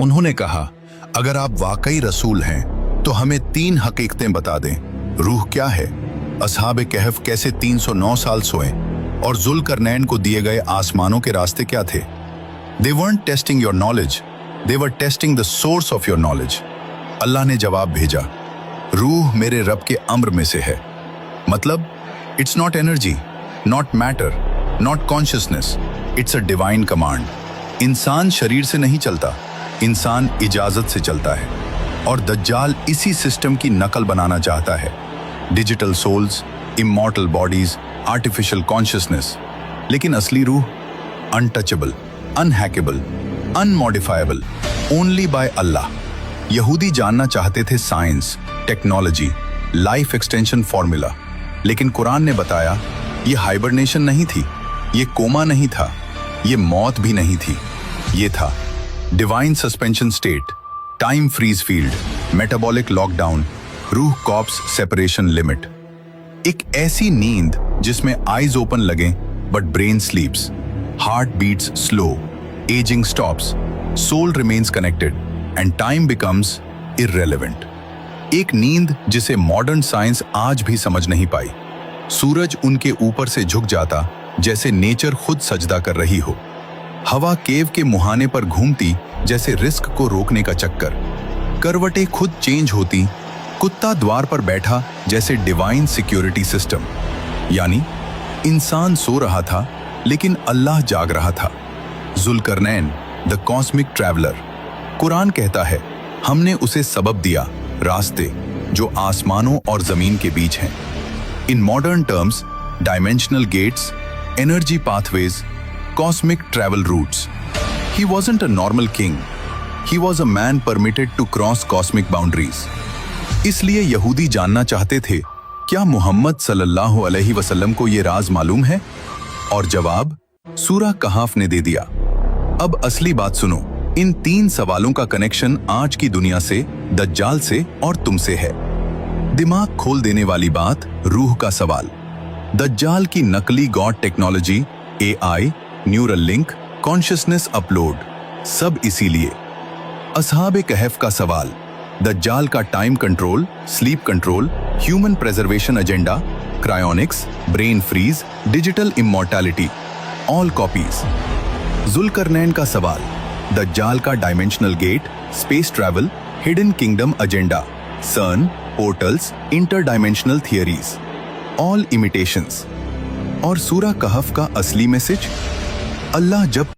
उन्होंने कहा, अगर आप वाकई रसूल हैं तो हमें 3 हकीकतें बता दें। रूह क्या है, असहाब कहफ कैसे 309 साल सोए, और जुल्करनैन को दिए गए आसमानों के रास्ते क्या थे। They weren't testing your knowledge, they were testing the source of your knowledge. अल्लाह ने जवाब भेजा, रूह मेरे रब के अम्र में से है। मतलब it's not energy, not matter, not consciousness, it's a divine command. इंसान शरीर से नहीं चलता, इंसान इजाजत से चलता है। और दज्जाल इसी सिस्टम की नकल बनाना चाहता है। Digital souls, immortal bodies, artificial consciousness. लेकिन असली रूह untouchable, unhackable, unmodifiable, only by अल्लाह। यहूदी जानना चाहते थे science, technology, life extension formula, लेकिन कुरान ने बताया ये हाइबरनेशन नहीं थी, ये कोमा नहीं था, ये मौत भी नहीं थी, ये था divine suspension state, time freeze field, metabolic lockdown, रूह कॉप्स सेपरेशन लिमिट। एक ऐसी नींद जिसमें आईज ओपन लगे but brain sleeps, heart beats slow, ageing stops, soul remains connected and time becomes irrelevant. एक नींद जिसे मॉडर्न साइंस आज भी समझ नहीं पाई। सूरज उनके ऊपर से झुक जाता जैसे नेचर खुद सजदा कर रही हो। हवा केव के मुहाने पर घूमती जैसे रिस्क को रोकने का चक्कर। करवटें खुद चेंज होती, कुत्ता द्वार पर बैठा जैसे डिवाइन सिक्योरिटी सिस्टम। यानी इंसान सो रहा था लेकिन अल्लाह जाग रहा था। जुल्करनैन द कॉस्मिक ट्रैवलर। कुरान कहता है हमने उसे सबब दिया, रास्ते जो आसमानों और जमीन के बीच हैं। In modern terms, dimensional gates, energy pathways, cosmic travel routes. He wasn't a normal king. He was a man permitted to cross cosmic boundaries. इसलिए यहूदी जानना चाहते थे, क्या मोहम्मद सल्लल्लाहु अलैहि वसल्लम को ये राज मालूम है? और जवाब सूरह कहफ ने दे दिया। अब असली बात सुनो, इन 3 सवालों का कनेक्शन आज की दुनिया से, दज्जाल से और तुमसे है। दिमाग खोल देने वाली बात, रूह का सवाल। दज्जाल की नकली god technology, AI, neural link, consciousness upload, सब इसीलिए। असहाबे कहफ का सवाल, दज्जाल का time control, sleep control, human preservation agenda, cryonics, brain freeze, digital immortality, all copies. जुल्करनैन का सवाल, दज्जाल का dimensional gate, space travel, hidden kingdom agenda, CERN, portals, interdimensional theories, all imitations. और सूरह कहफ का असली मैसेज, अल्लाह जब